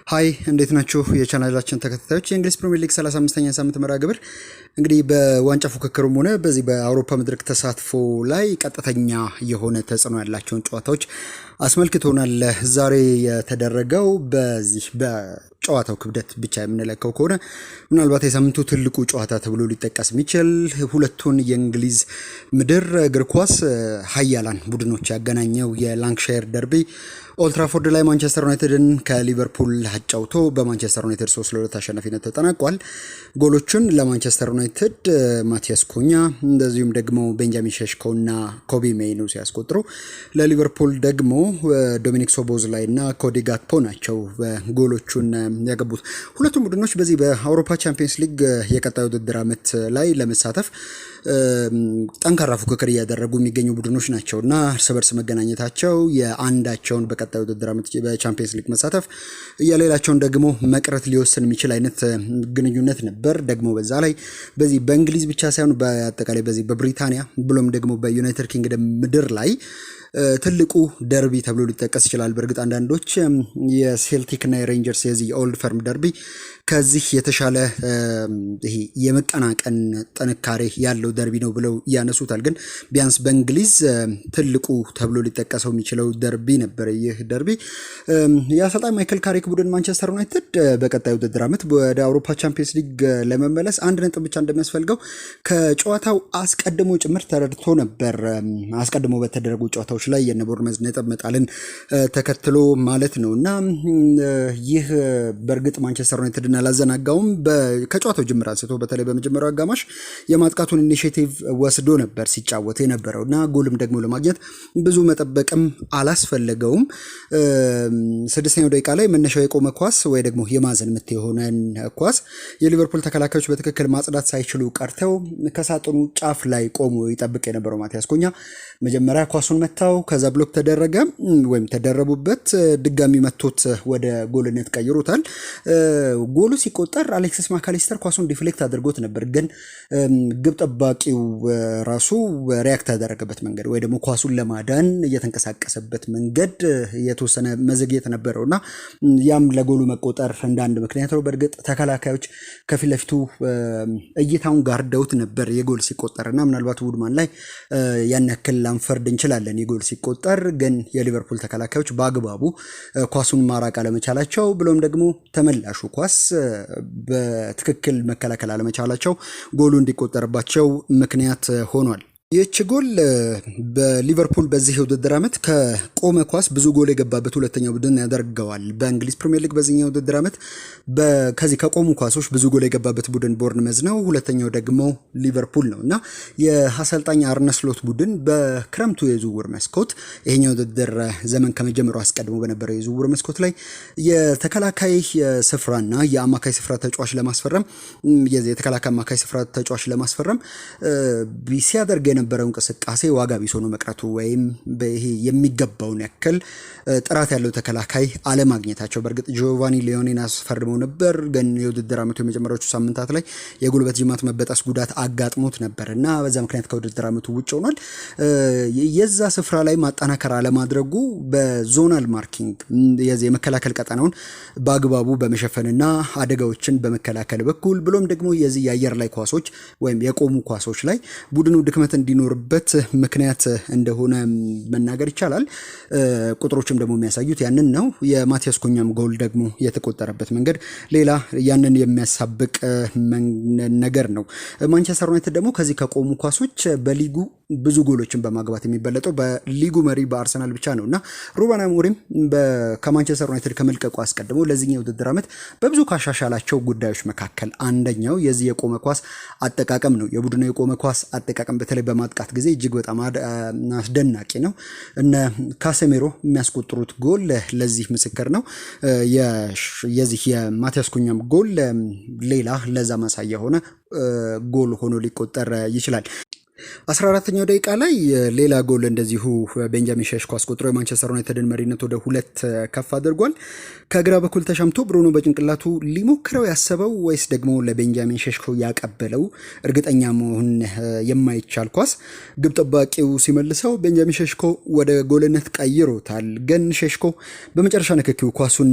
ሃይ እንዴት ናችሁ የቻናላችን ተከታታዮች የእንግሊዝ ፕሪሚየር ሊግ 35ኛ ሳምንት መርሃ ግብር እንግዲህ በዋንጫ ፉክክሩም ሆነ በዚህ በአውሮፓ መድረክ ተሳትፎ ላይ ቀጥተኛ የሆነ ተጽዕኖ ያላቸውን ጨዋታዎች አስመልክቶናል። ዛሬ የተደረገው በዚህ በጨዋታው ክብደት ብቻ የምንለካው ከሆነ ምናልባት የሳምንቱ ትልቁ ጨዋታ ተብሎ ሊጠቀስ የሚችል ሁለቱን የእንግሊዝ ምድር እግር ኳስ ሀያላን ቡድኖች ያገናኘው የላንክሻየር ደርቢ ኦልትራፎርድ ላይ ማንቸስተር ዩናይትድን ከሊቨርፑል አጫውቶ በማንቸስተር ዩናይትድ 3-2 አሸናፊነት ተጠናቋል። ጎሎቹን ለማንቸስተር ዩናይትድ ማቲያስ ኩኛ እንደዚሁም ደግሞ ቤንጃሚን ሼሽኮና ኮቢ ሜይኑ ሲያስቆጥሩ ለሊቨርፑል ደግሞ ዶሚኒክ ሶቦዝላይ እና ኮዲ ጋክፖ ናቸው ጎሎቹን ያገቡት። ሁለቱም ቡድኖች በዚህ በአውሮፓ ቻምፒየንስ ሊግ የቀጣዩ ውድድር ዓመት ላይ ለመሳተፍ ጠንካራ ፉክክር እያደረጉ የሚገኙ ቡድኖች ናቸውና እርስ በርስ መገናኘታቸው የአንዳቸውን በቀጣዩ ውድድር ዓመት በቻምፒየንስ ሊግ መሳተፍ የሌላቸውን ደግሞ መቅረት ሊወስን የሚችል አይነት ግንኙነት ነበር። ደግሞ በዛ ላይ በዚህ በእንግሊዝ ብቻ ሳይሆን በአጠቃላይ በዚህ በብሪታንያ ብሎም ደግሞ በዩናይትድ ኪንግደም ምድር ላይ ትልቁ ደርቢ ተብሎ ሊጠቀስ ይችላል። በእርግጥ አንዳንዶች የሴልቲክ እና የሬንጀርስ የዚህ የኦልድ ፈርም ደርቢ ከዚህ የተሻለ ይሄ የመቀናቀን ጥንካሬ ያለው ደርቢ ነው ብለው ያነሱታል። ግን ቢያንስ በእንግሊዝ ትልቁ ተብሎ ሊጠቀሰው የሚችለው ደርቢ ነበር ይህ ደርቢ። የአሰልጣኝ ማይክል ካሪክ ቡድን ማንቸስተር ዩናይትድ በቀጣዩ ውድድር ዓመት ወደ አውሮፓ ቻምፒየንስ ሊግ ለመመለስ 1 ነጥብ ብቻ እንደሚያስፈልገው ከጨዋታው አስቀድሞ ጭምር ተረድቶ ነበር። አስቀድሞ በተደረጉ ጨዋታዎች ላይ የቦርንመዝ ነጥብ መጣልን ተከትሎ ማለት ነው እና ይህ በእርግጥ ማንቸስተር ዩናይትድ አላዘናጋውም። ከጨዋታው ጅምር አንስቶ በተለይ በመጀመሪያው አጋማሽ የማጥቃቱን ኢኒሼቲቭ ወስዶ ነበር ሲጫወት የነበረው እና ጎልም ደግሞ ለማግኘት ብዙ መጠበቅም አላስፈለገውም። 6ኛው ደቂቃ ላይ መነሻው የቆመ ኳስ ወይ ደግሞ የማዕዘን ምት የሆነን ኳስ የሊቨርፑል ተከላካዮች በትክክል ማጽዳት ሳይችሉ ቀርተው ከሳጥኑ ጫፍ ላይ ቆሞ ይጠብቅ የነበረው ማቲያስ ኩኛ መጀመሪያ ኳሱን መታው። ከዛ ብሎክ ተደረገ ወይም ተደረቡበት፣ ድጋሚ መቶት ወደ ጎልነት ቀይሮታል። ጎሉ ሲቆጠር አሌክሲስ ማካሊስተር ኳሱን ዲፍሌክት አድርጎት ነበር፣ ግን ግብ ጠባቂው ራሱ ሪያክት ያደረገበት መንገድ ወይ ደግሞ ኳሱን ለማዳን እየተንቀሳቀሰበት መንገድ የተወሰነ መዘግየት ነበረውና ያም ለጎሉ መቆጠር እንደ አንድ ምክንያት ነው። በእርግጥ ተከላካዮች ከፊት ለፊቱ እይታውን ጋርደውት ነበር የጎል ሲቆጠርና ምናልባት ውድማን ላይ ያን ያክል ላንፈርድ እንችላለን የጎል ሲቆጠር፣ ግን የሊቨርፑል ተከላካዮች በአግባቡ ኳሱን ማራቅ አለመቻላቸው ብሎም ደግሞ ተመላሹ ኳስ በትክክል መከላከል አለመቻላቸው ጎሉ እንዲቆጠርባቸው ምክንያት ሆኗል። ይህች ጎል በሊቨርፑል በዚህ የውድድር ዓመት ከቆመ ኳስ ብዙ ጎል የገባበት ሁለተኛው ቡድን ያደርገዋል። በእንግሊዝ ፕሪሚየር ሊግ በዚህኛው የውድድር ዓመት ከዚህ ከቆሙ ኳሶች ብዙ ጎል የገባበት ቡድን ቦርንመዝ ነው። ሁለተኛው ደግሞ ሊቨርፑል ነው እና የአሰልጣኝ አርነ ስሎት ቡድን በክረምቱ የዝውውር መስኮት ይሄኛው ውድድር ዘመን ከመጀመሩ አስቀድሞ በነበረው የዝውውር መስኮት ላይ የተከላካይ ስፍራና የአማካይ ስፍራ ተጫዋች ለማስፈረም የተከላካይ አማካይ ስፍራ ተጫዋች ለማስፈረም ሲያደርግ የነበረው እንቅስቃሴ ዋጋ ቢስ ሆኖ መቅረቱ ወይም ይሄ የሚገባውን ያክል ጥራት ያለው ተከላካይ አለማግኘታቸው። በእርግጥ ጂዮቫኒ ሊዮኔን አስፈርመው ነበር፣ ግን የውድድር ዓመቱ የመጀመሪያዎቹ ሳምንታት ላይ የጉልበት ጅማት መበጠስ ጉዳት አጋጥሞት ነበር እና በዛ ምክንያት ከውድድር ዓመቱ ውጭ ሆኗል። የዛ ስፍራ ላይ ማጠናከር አለማድረጉ በዞናል ማርኪንግ የመከላከል ቀጠናውን በአግባቡ በመሸፈንና አደጋዎችን በመከላከል በኩል ብሎም ደግሞ የዚህ የአየር ላይ ኳሶች ወይም የቆሙ ኳሶች ላይ ቡድኑ ድክመት እንዲኖርበት ምክንያት እንደሆነ መናገር ይቻላል። ቁጥሮችም ደግሞ የሚያሳዩት ያንን ነው። የማቲያስ ኩኛም ጎል ደግሞ የተቆጠረበት መንገድ ሌላ ያንን የሚያሳብቅ ነገር ነው። ማንቸስተር ዩናይትድ ደግሞ ከዚህ ከቆሙ ኳሶች በሊጉ ብዙ ጎሎችን በማግባት የሚበለጠው በሊጉ መሪ በአርሰናል ብቻ ነው እና ሩበን አሞሪም ከማንቸስተር ዩናይትድ ከመልቀቁ አስቀድሞ ለዚህኛው የውድድር ዓመት በብዙ ካሻሻላቸው ጉዳዮች መካከል አንደኛው የዚህ የቆመ ኳስ አጠቃቀም ነው። የቡድኑ የቆመ ኳስ አጠቃቀም በተለይ በማጥቃት ጊዜ እጅግ በጣም አስደናቂ ነው። እነ ካሴሜሮ የሚያስቆጥሩት ጎል ለዚህ ምስክር ነው። የዚህ የማቲያስ ኩኛም ጎል ሌላ ለዛ ማሳያ ሆነ ጎል ሆኖ ሊቆጠር ይችላል። 14ኛው ደቂቃ ላይ ሌላ ጎል እንደዚሁ ቤንጃሚን ሼሽኮ አስቆጥሮ የማንቸስተር ዩናይትድን መሪነት ወደ 2 ከፍ አድርጓል። ከግራ በኩል ተሻምቶ ብሩኖ በጭንቅላቱ ሊሞክረው ያሰበው ወይስ ደግሞ ለቤንጃሚን ሼሽኮ ያቀበለው እርግጠኛ መሆን የማይቻል ኳስ ግብ ጠባቂው ሲመልሰው ቤንጃሚን ሼሽኮ ወደ ጎልነት ቀይሮታል። ግን ሼሽኮ በመጨረሻ ንክኪው ኳሱን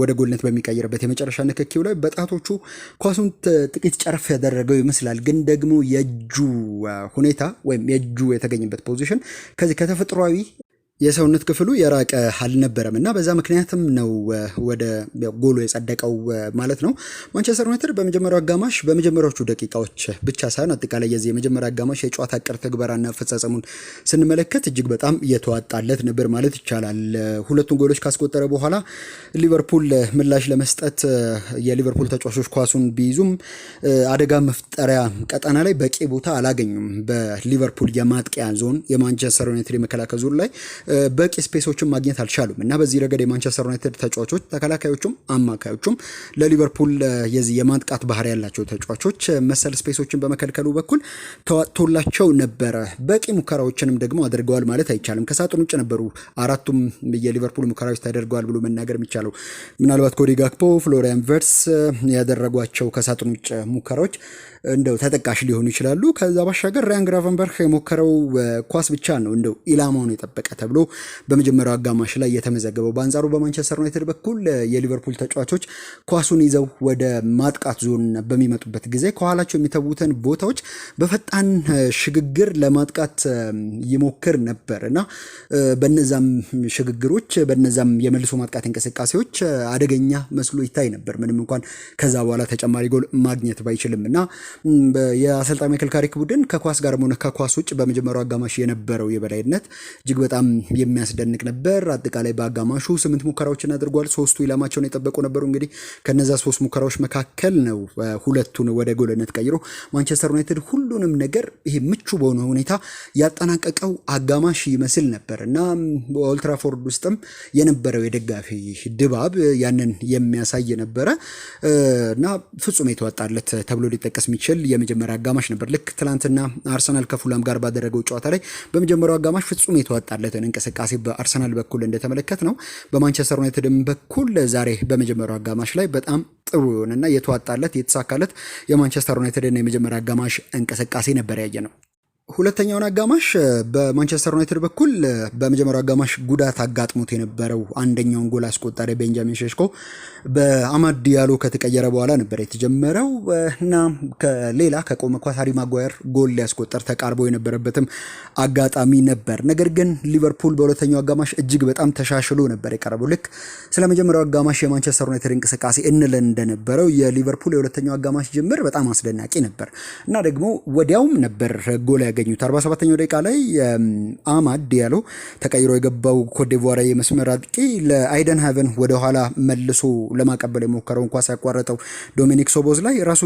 ወደ ጎልነት በሚቀይርበት የመጨረሻ ንክኪው ላይ በጣቶቹ ኳሱን ጥቂት ጨርፍ ያደረገው ይመስላል። ግን ደግሞ የእጁ ሁኔታ ወይም የእጁ የተገኘበት ፖዚሽን ከዚህ ከተፈጥሯዊ የሰውነት ክፍሉ የራቀ አልነበረም እና በዛ ምክንያትም ነው ወደ ጎሉ የጸደቀው ማለት ነው። ማንቸስተር ዩናይትድ በመጀመሪያው አጋማሽ በመጀመሪያዎቹ ደቂቃዎች ብቻ ሳይሆን አጠቃላይ የዚህ የመጀመሪያ አጋማሽ የጨዋታ ዕቅድ ትግበራና አፈጻጸሙን ስንመለከት እጅግ በጣም እየተዋጣለት ነበር ማለት ይቻላል። ሁለቱን ጎሎች ካስቆጠረ በኋላ ሊቨርፑል ምላሽ ለመስጠት የሊቨርፑል ተጫዋቾች ኳሱን ቢይዙም አደጋ መፍጠሪያ ቀጠና ላይ በቂ ቦታ አላገኙም። በሊቨርፑል የማጥቂያ ዞን የማንቸስተር ዩናይትድ የመከላከል ዞን ላይ በቂ ስፔሶችን ማግኘት አልቻሉም እና በዚህ ረገድ የማንቸስተር ዩናይትድ ተጫዋቾች ተከላካዮቹም አማካዮቹም ለሊቨርፑል የዚህ የማጥቃት ባህሪ ያላቸው ተጫዋቾች መሰል ስፔሶችን በመከልከሉ በኩል ተዋጥቶላቸው ነበረ። በቂ ሙከራዎችንም ደግሞ አድርገዋል ማለት አይቻልም። ከሳጥን ውጭ ነበሩ አራቱም የሊቨርፑል ሙከራዎች ተደርገዋል ብሎ መናገር የሚቻለው ምናልባት ኮዲ ጋክፖ፣ ፍሎሪያን ቨርትስ ያደረጓቸው ከሳጥን ውጭ ሙከራዎች እንደው ተጠቃሽ ሊሆኑ ይችላሉ። ከዛ ባሻገር ራያን ግራቨንበርግ የሞከረው ኳስ ብቻ ነው እንደው ኢላማውን የጠበቀ ተብሎ በመጀመሪያው አጋማሽ ላይ የተመዘገበው። በአንጻሩ በማንቸስተር ዩናይትድ በኩል የሊቨርፑል ተጫዋቾች ኳሱን ይዘው ወደ ማጥቃት ዞን በሚመጡበት ጊዜ ከኋላቸው የሚተዉትን ቦታዎች በፈጣን ሽግግር ለማጥቃት ይሞክር ነበር እና በነዛም ሽግግሮች በነዛም የመልሶ ማጥቃት እንቅስቃሴዎች አደገኛ መስሎ ይታይ ነበር ምንም እንኳን ከዛ በኋላ ተጨማሪ ጎል ማግኘት ባይችልም እና የአሰልጣኝ ማይክል ካሪክ ቡድን ከኳስ ጋር ሆነ ከኳስ ውጭ በመጀመሪያው አጋማሽ የነበረው የበላይነት እጅግ በጣም የሚያስደንቅ ነበር። አጠቃላይ በአጋማሹ 8 ሙከራዎችን አድርጓል። 3ቱ ኢላማቸውን የጠበቁ ነበሩ። እንግዲህ ከነዛ 3 ሙከራዎች መካከል ነው ሁለቱን ወደ ጎልነት ቀይሮ ማንቸስተር ዩናይትድ ሁሉንም ነገር ይሄ ምቹ በሆነ ሁኔታ ያጠናቀቀው አጋማሽ ይመስል ነበር እና በኦልድ ትራፎርድ ውስጥም የነበረው የደጋፊ ድባብ ያንን የሚያሳይ ነበረ እና ፍጹም የተዋጣለት ተብሎ ሊጠቀስ የሚችል የመጀመሪያ አጋማሽ ነበር። ልክ ትላንትና አርሰናል ከፉላም ጋር ባደረገው ጨዋታ ላይ በመጀመሪያው አጋማሽ ፍጹም የተዋጣለትን እንቅስቃሴ በአርሰናል በኩል እንደተመለከት ነው በማንቸስተር ዩናይትድም በኩል ዛሬ በመጀመሪያው አጋማሽ ላይ በጣም ጥሩ የሆነና የተዋጣለት የተሳካለት የማንቸስተር ዩናይትድን የመጀመሪያ አጋማሽ እንቅስቃሴ ነበር ያየ ነው። ሁለተኛውን አጋማሽ በማንቸስተር ዩናይትድ በኩል በመጀመሪያው አጋማሽ ጉዳት አጋጥሞት የነበረው አንደኛውን ጎል አስቆጣሪ ቤንጃሚን ሼሽኮ በአማድ ዲያሎ ከተቀየረ በኋላ ነበር የተጀመረው እና ከሌላ ከቆመ ኳስ ሃሪ ማጓየር ጎል ሊያስቆጠር ተቃርቦ የነበረበትም አጋጣሚ ነበር። ነገር ግን ሊቨርፑል በሁለተኛው አጋማሽ እጅግ በጣም ተሻሽሎ ነበር የቀረበው። ልክ ስለ መጀመሪያው አጋማሽ የማንቸስተር ዩናይትድ እንቅስቃሴ እንለን እንደነበረው የሊቨርፑል የሁለተኛው አጋማሽ ጅምር በጣም አስደናቂ ነበር እና ደግሞ ወዲያውም ነበር ጎል ያገኙት። 47ኛው ደቂቃ ላይ አማድ ዲያሎ ተቀይሮ የገባው ኮትዲቯራዊ የመስመር አጥቂ ለአይደን ሃቨን ወደ ኋላ መልሶ ለማቀበል የሞከረውን ኳስ ያቋረጠው ዶሚኒክ ሶቦዝ ላይ ራሱ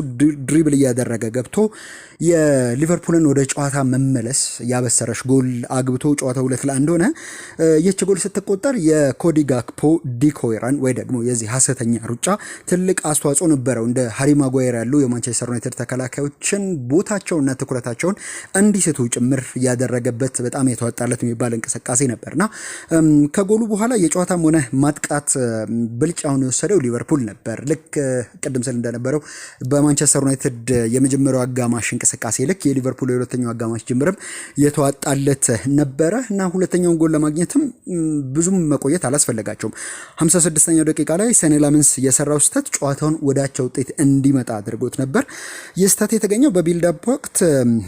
ድሪብል እያደረገ ገብቶ የሊቨርፑልን ወደ ጨዋታ መመለስ ያበሰረሽ ጎል አግብቶ ጨዋታ 2-1 ሆነ። ይህች ጎል ስትቆጠር የኮዲ ጋክፖ ዲኮይ ራን ወይ ደግሞ የዚህ ሐሰተኛ ሩጫ ትልቅ አስተዋጽኦ ነበረው። እንደ ሃሪ ማጓየር ያሉ የማንቸስተር ዩናይትድ ተከላካዮችን ቦታቸውና ትኩረታቸውን እንዲስቱ ጭምር ያደረገበት በጣም የተዋጣለት የሚባል እንቅስቃሴ ነበርና ከጎሉ በኋላ የጨዋታም ሆነ ማጥቃት ብልጫውን የወሰደው ሊቨርፑል ነበር። ልክ ቅድም ስል እንደነበረው በማንቸስተር ዩናይትድ የመጀመሪያው አጋማሽ እንቅስቃሴ ልክ የሊቨርፑል የሁለተኛው አጋማሽ ጅምርም የተዋጣለት ነበረ እና ሁለተኛውን ጎል ለማግኘትም ብዙም መቆየት አላስፈለጋቸውም። 56ኛው ደቂቃ ላይ ሰኔ ላመንስ የሰራው ስህተት ጨዋታውን ወዳቻ ውጤት እንዲመጣ አድርጎት ነበር። ይህ ስህተት የተገኘው በቢልዳፕ ወቅት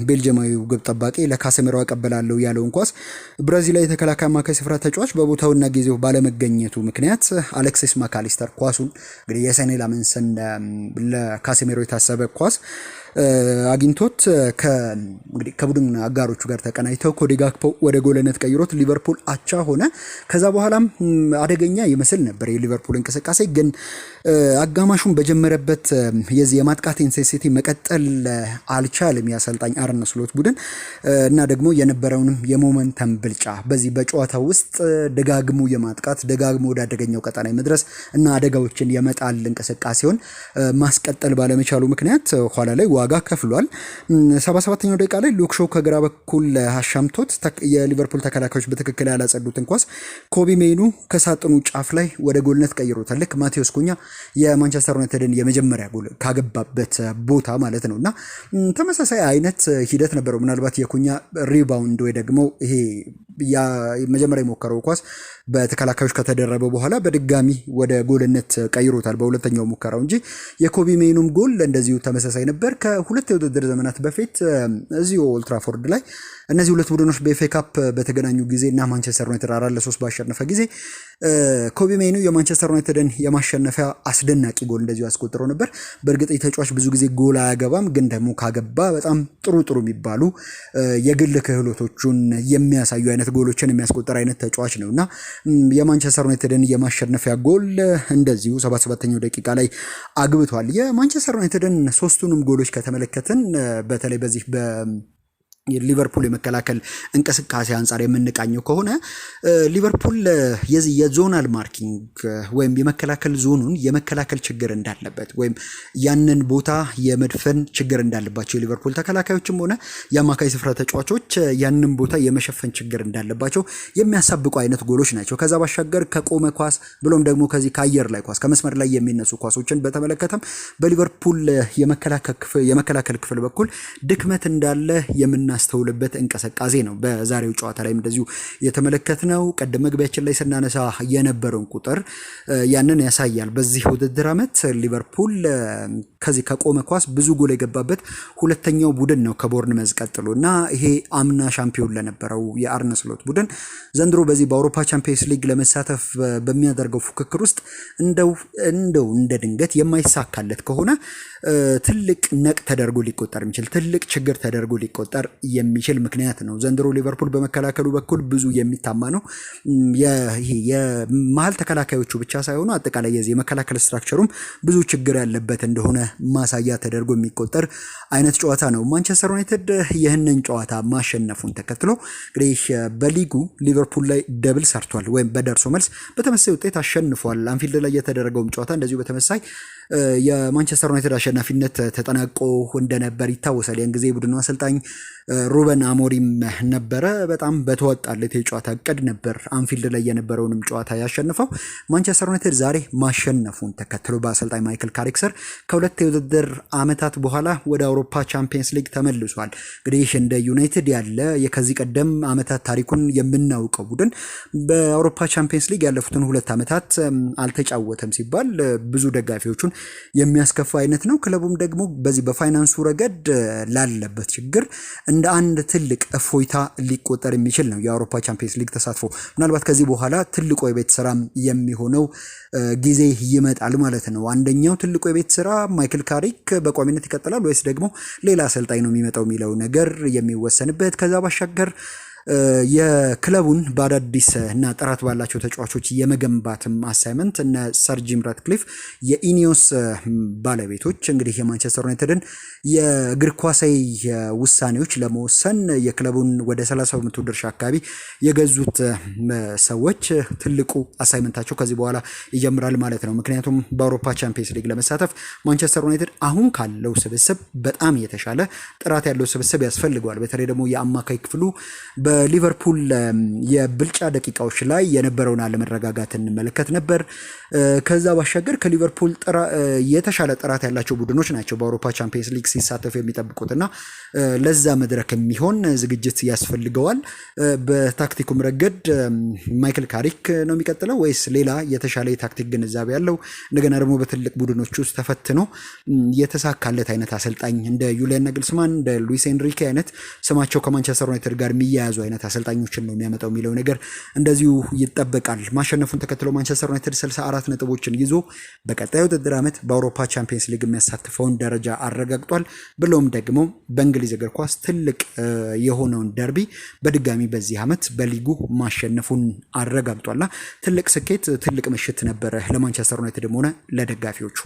ቤልጅማዊው ግብ ጠባቂ ለካሴሜሮ አቀበላለሁ ያለውን ኳስ ብራዚላዊ የተከላካይ አማካይ ስፍራ ተጫዋች በቦታውና ጊዜው ባለመገኘቱ ምክንያት አሌክሲስ ማካሊስተር ኳሱን እንግዲህ የሰኔ ላመንስን ለካሴሜሮ የታሰበ ኳስ አግኝቶት ከቡድን አጋሮቹ ጋር ተቀናይተው ኮዲ ጋክፖ ወደ ጎልነት ቀይሮት ሊቨርፑል አቻ ሆነ። ከዛ በኋላም አደገኛ ይመስል ነበር የሊቨርፑል እንቅስቃሴ። ግን አጋማሹን በጀመረበት የዚህ የማጥቃት ኢንቴንሲቲ መቀጠል አልቻለም የአሰልጣኝ አርነ ስሎት ቡድን። እና ደግሞ የነበረውንም የሞመንተም ብልጫ በዚህ በጨዋታ ውስጥ ደጋግሞ የማጥቃት ደጋግሞ ወደ አደገኛው ቀጠና መድረስ እና አደጋዎችን የመጣል እንቅስቃሴውን ማስቀጠል ባለመቻሉ ምክንያት ኋላ ላይ ዋጋ ከፍሏል። 77ኛው ደቂቃ ላይ ሉክ ሾው ከግራ በኩል አሻምቶት የሊቨርፑል ተከላካዮች በትክክል ያላጸዱትን ኳስ ኮቢ ሜኑ ከሳጥኑ ጫፍ ላይ ወደ ጎልነት ቀይሮታል። ልክ ማቴዎስ ኩኛ የማንቸስተር ዩናይትድን የመጀመሪያ ጎል ካገባበት ቦታ ማለት ነው እና ተመሳሳይ አይነት ሂደት ነበረው። ምናልባት የኩኛ ሪባውንድ ወይ ደግሞ ይሄ መጀመሪያ የሞከረው ኳስ በተከላካዮች ከተደረበ በኋላ በድጋሚ ወደ ጎልነት ቀይሮታል በሁለተኛው ሙከራው እንጂ የኮቢ ሜኑም ጎል እንደዚሁ ተመሳሳይ ነበር። ከሁለት የውድድር ዘመናት በፊት እዚሁ ኦልድ ትራፎርድ ላይ እነዚህ ሁለት ቡድኖች በኤፍኤ ካፕ በተገናኙ ጊዜ እና ማንቸስተር ዩናይትድ 4-3 ባሸነፈ ጊዜ ኮቢ ሜኑ የማንቸስተር ዩናይትድን የማሸነፊያ አስደናቂ ጎል እንደዚሁ አስቆጥሮ ነበር። በእርግጥ ተጫዋች ብዙ ጊዜ ጎል አያገባም፣ ግን ደግሞ ካገባ በጣም ጥሩ የሚባሉ የግል ክህሎቶቹን የሚያሳዩ አይነት ጎሎችን የሚያስቆጥር አይነት ተጫዋች ነውና የማንቸስተር ዩናይትድን የማሸነፊያ ጎል እንደዚሁ 77ኛው ደቂቃ ላይ አግብቷል። የማንቸስተር ዩናይትድን ሶስቱንም ጎሎች ከተመለከትን በተለይ በዚህ ሊቨርፑል የመከላከል እንቅስቃሴ አንጻር የምንቃኘው ከሆነ ሊቨርፑል የዚህ የዞናል ማርኪንግ ወይም የመከላከል ዞኑን የመከላከል ችግር እንዳለበት ወይም ያንን ቦታ የመድፈን ችግር እንዳለባቸው የሊቨርፑል ተከላካዮችም ሆነ የአማካይ ስፍራ ተጫዋቾች ያንን ቦታ የመሸፈን ችግር እንዳለባቸው የሚያሳብቁ አይነት ጎሎች ናቸው። ከዛ ባሻገር ከቆመ ኳስ ብሎም ደግሞ ከዚህ ከአየር ላይ ኳስ ከመስመር ላይ የሚነሱ ኳሶችን በተመለከተም በሊቨርፑል የመከላከል ክፍል በኩል ድክመት እንዳለ የምናስተውልበት እንቅስቃሴ ነው። በዛሬው ጨዋታ ላይ እንደዚሁ የተመለከትነው ቀደም መግቢያችን ላይ ስናነሳ የነበረውን ቁጥር ያንን ያሳያል። በዚህ ውድድር ዓመት ሊቨርፑል ከዚህ ከቆመ ኳስ ብዙ ጎል የገባበት ሁለተኛው ቡድን ነው ከቦርንመዝ ቀጥሎ እና ይሄ አምና ሻምፒዮን ለነበረው የአርነ ስሎት ቡድን ዘንድሮ በዚህ በአውሮፓ ቻምፒየንስ ሊግ ለመሳተፍ በሚያደርገው ፉክክር ውስጥ እንደው እንደ ድንገት የማይሳካለት ከሆነ ትልቅ ነቅ ተደርጎ ሊቆጠር የሚችል ትልቅ ችግር ተደርጎ ሊቆጠር የሚችል ምክንያት ነው። ዘንድሮ ሊቨርፑል በመከላከሉ በኩል ብዙ የሚታማ ነው። የመሀል ተከላካዮቹ ብቻ ሳይሆኑ አጠቃላይ የዚህ የመከላከል ስትራክቸሩም ብዙ ችግር ያለበት እንደሆነ ማሳያ ተደርጎ የሚቆጠር አይነት ጨዋታ ነው። ማንቸስተር ዩናይትድ ይህንን ጨዋታ ማሸነፉን ተከትሎ እንግዲህ በሊጉ ሊቨርፑል ላይ ደብል ሰርቷል ወይም በደርሶ መልስ በተመሳሳይ ውጤት አሸንፏል። አንፊልድ ላይ የተደረገውም ጨዋታ እንደዚሁ በተመሳሳይ የማንቸስተር ዩናይትድ አሸናፊነት ተጠናቆ እንደነበር ይታወሳል። ያን ጊዜ ቡድኑ አሰልጣኝ ሩበን አሞሪም ነበረ። በጣም በተወጣለት የጨዋታ እቅድ ነበር አንፊልድ ላይ የነበረውንም ጨዋታ ያሸነፈው። ማንቸስተር ዩናይትድ ዛሬ ማሸነፉን ተከትሎ በአሰልጣኝ ማይክል ካሪክ ስር ከሁለት የውድድር ዓመታት በኋላ ወደ አውሮፓ ቻምፒየንስ ሊግ ተመልሷል። እንግዲህ እንደ ዩናይትድ ያለ የከዚህ ቀደም ዓመታት ታሪኩን የምናውቀው ቡድን በአውሮፓ ቻምፒየንስ ሊግ ያለፉትን ሁለት ዓመታት አልተጫወተም ሲባል ብዙ ደጋፊዎቹን የሚያስከፋ አይነት ነው። ክለቡም ደግሞ በዚህ በፋይናንሱ ረገድ ላለበት ችግር እንደ አንድ ትልቅ እፎይታ ሊቆጠር የሚችል ነው የአውሮፓ ቻምፒየንስ ሊግ ተሳትፎ። ምናልባት ከዚህ በኋላ ትልቁ የቤት ስራ የሚሆነው ጊዜ ይመጣል ማለት ነው። አንደኛው ትልቁ የቤት ስራ ማይክል ካሪክ በቋሚነት ይቀጥላል ወይስ ደግሞ ሌላ አሰልጣኝ ነው የሚመጣው የሚለው ነገር የሚወሰንበት ከዛ ባሻገር የክለቡን በአዳዲስ እና ጥራት ባላቸው ተጫዋቾች የመገንባትም አሳይመንት እና ሰር ጂም ራትክሊፍ የኢኒዮስ ባለቤቶች እንግዲህ የማንቸስተር ዩናይትድን የእግር ኳሳዊ ውሳኔዎች ለመወሰን የክለቡን ወደ 30% ድርሻ አካባቢ የገዙት ሰዎች ትልቁ አሳይመንታቸው ከዚህ በኋላ ይጀምራል ማለት ነው። ምክንያቱም በአውሮፓ ቻምፒየንስ ሊግ ለመሳተፍ ማንቸስተር ዩናይትድ አሁን ካለው ስብስብ በጣም የተሻለ ጥራት ያለው ስብስብ ያስፈልገዋል። በተለይ ደግሞ የአማካይ ክፍሉ በሊቨርፑል የብልጫ ደቂቃዎች ላይ የነበረውን አለመረጋጋት እንመለከት ነበር። ከዛ ባሻገር ከሊቨርፑል የተሻለ ጥራት ያላቸው ቡድኖች ናቸው በአውሮፓ ቻምፒየንስ ሊግ ሲሳተፉ የሚጠብቁትና ለዛ መድረክ የሚሆን ዝግጅት ያስፈልገዋል። በታክቲኩም ረገድ ማይክል ካሪክ ነው የሚቀጥለው ወይስ ሌላ የተሻለ የታክቲክ ግንዛቤ ያለው እንደገና ደግሞ በትልቅ ቡድኖች ውስጥ ተፈትኖ የተሳካለት አይነት አሰልጣኝ እንደ ዩሊያን ናግልስማን እንደ ሉዊስ ኤንሪኬ አይነት ስማቸው ከማንቸስተር ዩናይትድ ጋር የሚያያዙ አይነት አሰልጣኞችን ነው የሚያመጣው የሚለው ነገር እንደዚሁ ይጠበቃል። ማሸነፉን ተከትሎ ማንቸስተር ዩናይትድ 64 ነጥቦችን ይዞ በቀጣዩ ውድድር ዓመት በአውሮፓ ቻምፒየንስ ሊግ የሚያሳትፈውን ደረጃ አረጋግጧል። ብሎም ደግሞ በእንግሊዝ እግር ኳስ ትልቅ የሆነውን ደርቢ በድጋሚ በዚህ ዓመት በሊጉ ማሸነፉን አረጋግጧልና ትልቅ ስኬት፣ ትልቅ ምሽት ነበረ ለማንቸስተር ዩናይትድም ሆነ ለደጋፊዎቹ።